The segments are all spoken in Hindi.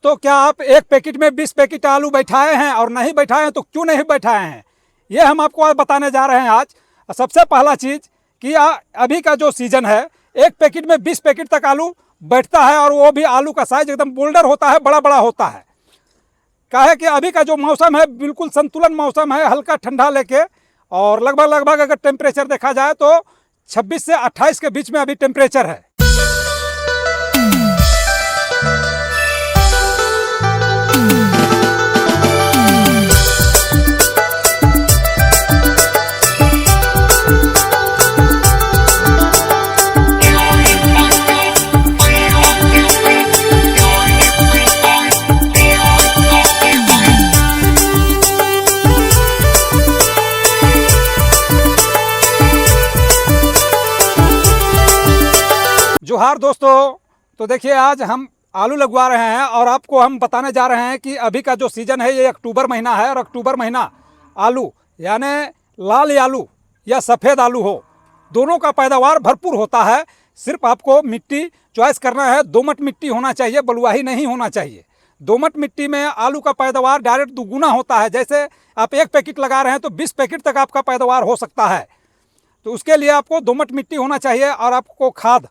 तो क्या आप एक पैकेट में 20 पैकेट आलू बैठाए हैं, और नहीं बैठाए हैं तो क्यों नहीं बैठाए हैं, ये हम आपको आज बताने जा रहे हैं। आज सबसे पहला चीज़ कि अभी का जो सीज़न है, एक पैकेट में 20 पैकेट तक आलू बैठता है, और वो भी आलू का साइज एकदम बोल्डर होता है, बड़ा बड़ा होता है। क्या है कि अभी का जो मौसम है बिल्कुल संतुलन मौसम है, हल्का ठंडा लेके, और लगभग अगर टेम्परेचर देखा जाए तो 26 से 28 के बीच में अभी टेम्परेचर है। जोहार दोस्तों, तो देखिए आज हम आलू लगवा रहे हैं, और आपको हम बताने जा रहे हैं कि अभी का जो सीज़न है ये अक्टूबर महीना है, और अक्टूबर महीना आलू यानी लाल आलू या सफ़ेद आलू हो, दोनों का पैदावार भरपूर होता है। सिर्फ आपको मिट्टी चॉइस करना है, दोमट मिट्टी होना चाहिए, बलुआही नहीं होना चाहिए। दोमट मिट्टी में आलू का पैदावार डायरेक्ट दुगुना होता है। जैसे आप एक पैकेट लगा रहे हैं तो 20 पैकेट तक आपका पैदावार हो सकता है। तो उसके लिए आपको दोमट मिट्टी होना चाहिए, और आपको खाद,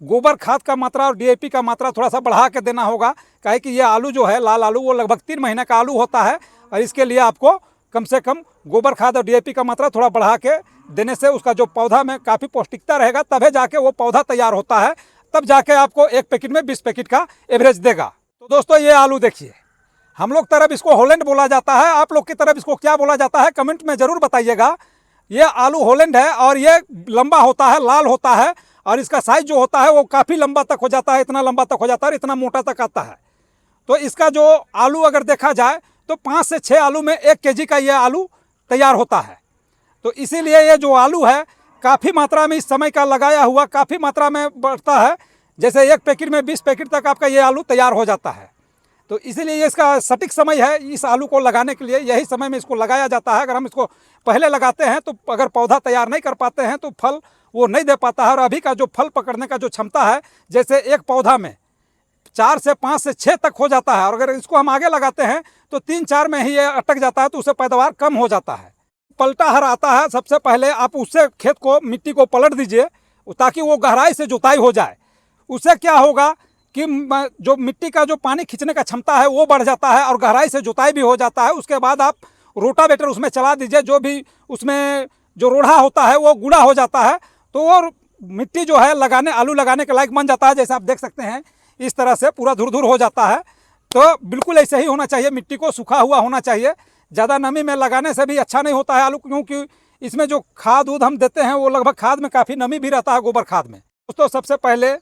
गोबर खाद का मात्रा और डीएपी का मात्रा थोड़ा सा बढ़ा के देना होगा। काहे कि ये आलू जो है लाल आलू, वो लगभग 3 महीने का आलू होता है, और इसके लिए आपको कम से कम गोबर खाद और डीएपी का मात्रा थोड़ा बढ़ा के देने से उसका जो पौधा में काफ़ी पौष्टिकता रहेगा, तभी जाके वो पौधा तैयार होता है, तब जाके आपको एक पैकेट में 20 पैकेट का एवरेज देगा। तो दोस्तों ये आलू देखिए, हम लोग तरफ इसको हॉलैंड बोला जाता है, आप लोग की तरफ इसको क्या बोला जाता है कमेंट में ज़रूर बताइएगा। ये आलू हॉलैंड है, और ये लंबा होता है, लाल होता है, और इसका साइज जो होता है वो काफ़ी लंबा तक हो जाता है, इतना लंबा तक हो जाता है और इतना मोटा तक आता है। तो इसका जो आलू अगर देखा जाए तो 5 से 6 आलू में 1 केजी का ये आलू तैयार होता है। तो इसीलिए ये जो आलू है काफ़ी मात्रा में इस समय का लगाया हुआ काफ़ी मात्रा में बढ़ता है। जैसे एक पैकेट में 20 पैकेट तक आपका ये आलू तैयार हो जाता है। तो इसीलिए इसका सटीक समय है इस आलू को लगाने के लिए, यही समय में इसको लगाया जाता है। अगर हम इसको पहले लगाते हैं तो अगर पौधा तैयार नहीं कर पाते हैं तो फल वो नहीं दे पाता है। और अभी का जो फल पकड़ने का जो क्षमता है, जैसे एक पौधा में 4 से 5 से 6 तक हो जाता है, और अगर इसको हम आगे लगाते हैं तो 3-4 में ही ये अटक जाता है, तो उससे पैदावार कम हो जाता है। पलटा हर आता है, सबसे पहले आप उससे खेत को, मिट्टी को पलट दीजिए ताकि वो गहराई से जुताई हो जाए। उससे क्या होगा कि जो मिट्टी का जो पानी खींचने का क्षमता है वो बढ़ जाता है, और गहराई से जुताई भी हो जाता है। उसके बाद आप रोटावेटर उसमें चला दीजिए, जो भी उसमें जो रोड़ा होता है वो गुड़ा हो जाता है, तो वो मिट्टी जो है लगाने, आलू लगाने के लायक बन जाता है। जैसे आप देख सकते हैं इस तरह से पूरा धुर हो जाता है। तो बिल्कुल ऐसे ही होना चाहिए, मिट्टी को सूखा हुआ होना चाहिए। ज़्यादा नमी में लगाने से भी अच्छा नहीं होता है आलू, क्योंकि इसमें जो खाद उद हम देते हैं वो लगभग खाद में काफ़ी नमी भी रहता है, गोबर खाद में। दोस्तों सबसे पहले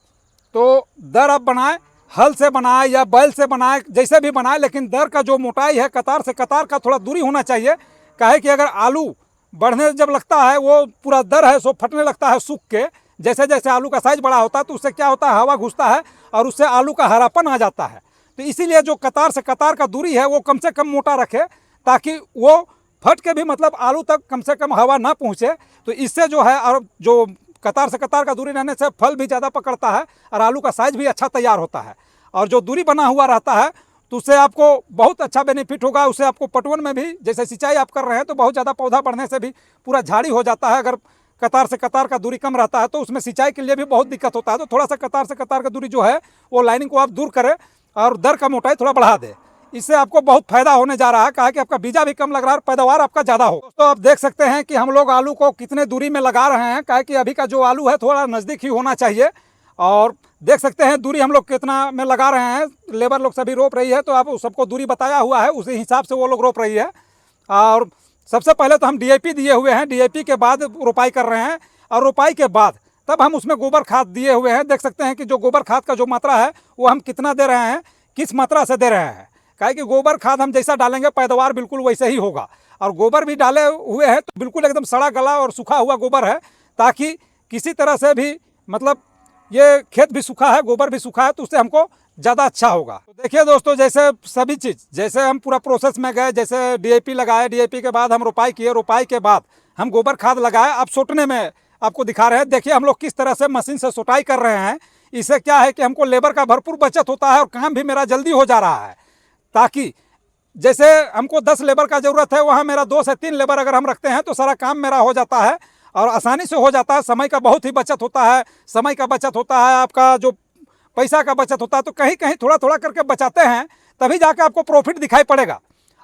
तो दर आप बनाएं, हल से बनाए या बैल से बनाए, जैसे भी बनाए, लेकिन दर का जो मोटाई है कतार से कतार का थोड़ा दूरी होना चाहिए। काहे कि अगर आलू बढ़ने जब लगता है, वो पूरा दर है सो फटने लगता है सूख के। जैसे जैसे आलू का साइज बड़ा होता है तो उससे क्या होता है, हवा घुसता है और उससे आलू का हरापन आ जाता है। तो इसीलिए जो कतार से कतार का दूरी है वो कम से कम मोटा रखे, ताकि वो फट के भी मतलब आलू तक कम से कम हवा ना पहुँचे। तो इससे जो है, और जो कतार से कतार का दूरी रहने से फल भी ज़्यादा पकड़ता है, और आलू का साइज भी अच्छा तैयार होता है। और जो दूरी बना हुआ रहता है तो उससे आपको बहुत अच्छा बेनिफिट होगा। उससे आपको पटवन में भी, जैसे सिंचाई आप कर रहे हैं तो बहुत ज़्यादा पौधा बढ़ने से भी पूरा झाड़ी हो जाता है। अगर कतार से कतार का दूरी कम रहता है तो उसमें सिंचाई के लिए भी बहुत दिक्कत होता है। तो थोड़ा सा कतार से कतार का दूरी जो है वो लाइनिंग को आप दूर करें, और दर का मोटाई थोड़ा बढ़ा दें। इससे आपको बहुत फायदा होने जा रहा है, कहा कि आपका बीजा भी कम लग रहा है और पैदावार आपका ज़्यादा हो। दोस्तों आप देख सकते हैं कि हम लोग आलू को कितने दूरी में लगा रहे हैं। कहा कि अभी का जो आलू है थोड़ा नज़दीक ही होना चाहिए, और देख सकते हैं दूरी हम लोग कितना में लगा रहे हैं। लेबर लोग सभी रोप रही है, तो आप सबको दूरी बताया हुआ है, उसी हिसाब से वो लोग रोप रही है। और सबसे पहले तो हम डीएपी दिए हुए हैं, डीएपी के बाद रोपाई कर रहे हैं, और रोपाई के बाद तब हम उसमें गोबर खाद दिए हुए हैं। देख सकते हैं कि जो गोबर खाद का जो मात्रा है वो हम कितना दे रहे हैं, किस मात्रा से दे रहे हैं। काहे कि गोबर खाद हम जैसा डालेंगे पैदावार बिल्कुल वैसे ही होगा। और गोबर भी डाले हुए हैं तो बिल्कुल एकदम सड़ा गला और सूखा हुआ गोबर है, ताकि किसी तरह से भी मतलब ये खेत भी सूखा है, गोबर भी सूखा है, तो उससे हमको ज़्यादा अच्छा होगा। तो देखिए दोस्तों, जैसे सभी चीज़, जैसे हम पूरा प्रोसेस में गए, जैसे डीएपी लगाए, डीएपी के बाद हम रोपाई किए, रोपाई के बाद हम गोबर खाद लगाए। अब सोटने में आपको दिखा रहे हैं, देखिए हम लोग किस तरह से मशीन से सोटाई कर रहे हैं। इससे क्या है कि हमको लेबर का भरपूर बचत होता है और काम भी मेरा जल्दी हो जा रहा है। ताकि जैसे हमको 10 लेबर का ज़रूरत है, वहाँ मेरा 2 से 3 लेबर अगर हम रखते हैं तो सारा काम मेरा हो जाता है और आसानी से हो जाता है। समय का बहुत ही बचत होता है, समय का बचत होता है, आपका जो पैसा का बचत होता है। तो कहीं कहीं थोड़ा थोड़ा करके बचाते हैं, तभी जाकर आपको प्रॉफिट दिखाई पड़ेगा।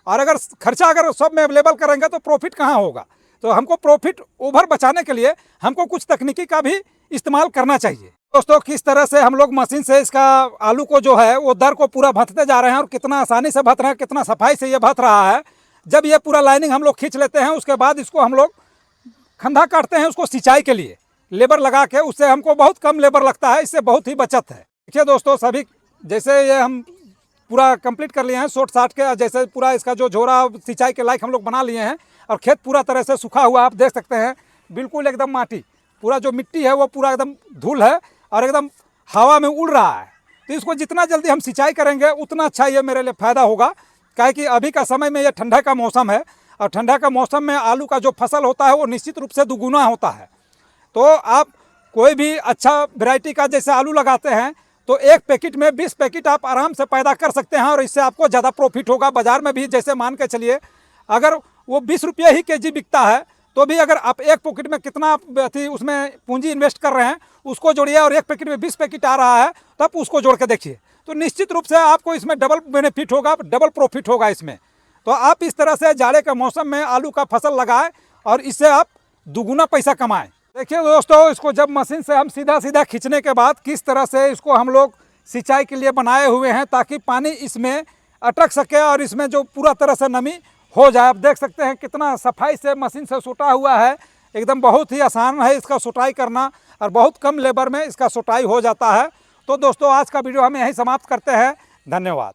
और अगर खर्चा अगर सब में अवेलेबल करेंगे तो प्रॉफिट कहाँ होगा। तो हमको प्रॉफिट ओवर बचाने के लिए हमको कुछ तकनीकी का भी इस्तेमाल करना चाहिए। दोस्तों, किस तरह से हम लोग मशीन से इसका आलू को जो है वो दर को पूरा भरते जा रहे हैं और कितना आसानी से भर रहे हैं, कितना सफाई से ये भर रहा है। जब ये पूरा लाइनिंग हम लोग खींच लेते हैं, उसके बाद इसको हम लोग खंधा काटते हैं उसको सिंचाई के लिए लेबर लगा के। उससे हमको बहुत कम लेबर लगता है, इससे बहुत ही बचत है। देखिए दोस्तों, सभी जैसे ये हम पूरा कंप्लीट कर लिए हैं शॉर्ट शार्ट के, जैसे पूरा इसका जो झोरा सिंचाई के लायक हम लोग बना लिए हैं और खेत पूरा तरह से सूखा हुआ आप देख सकते हैं, बिल्कुल एकदम माटी, पूरा जो मिट्टी है वो पूरा एकदम धूल है और एकदम हवा में उड़ रहा है। तो इसको जितना जल्दी हम सिंचाई करेंगे उतना अच्छा ये मेरे लिए फ़ायदा होगा। क्या कि अभी का समय में ये ठंडा का मौसम है और ठंडा का मौसम में आलू का जो फसल होता है वो निश्चित रूप से दुगुना होता है। तो आप कोई भी अच्छा वैरायटी का जैसे आलू लगाते हैं तो एक पैकेट में 20 पैकेट आप आराम से पैदा कर सकते हैं और इससे आपको ज़्यादा प्रॉफिट होगा। बाज़ार में भी जैसे मान के चलिए अगर वो 20 रुपये ही केजी बिकता है तो भी अगर आप एक पैकेट में कितना उसमें पूंजी इन्वेस्ट कर रहे हैं उसको जोड़िए और एक पैकेट में 20 पैकेट आ रहा है तो आप उसको जोड़ के देखिए, तो निश्चित रूप से आपको इसमें डबल बेनिफिट होगा, डबल प्रॉफिट होगा इसमें। तो आप इस तरह से जाड़े के मौसम में आलू का फसल लगाएं और इससे आप दुगुना पैसा कमाएं। देखिए दोस्तों, इसको जब मशीन से हम सीधा सीधा खींचने के बाद किस तरह से इसको हम लोग सिंचाई के लिए बनाए हुए हैं ताकि पानी इसमें अटक सके और इसमें जो पूरा तरह से नमी हो जाए। आप देख सकते हैं कितना सफाई से मशीन से सुटा हुआ है, एकदम बहुत ही आसान है इसका सुटाई करना और बहुत कम लेबर में इसका सुटाई हो जाता है। तो दोस्तों, आज का वीडियो हम यहीं समाप्त करते हैं। धन्यवाद।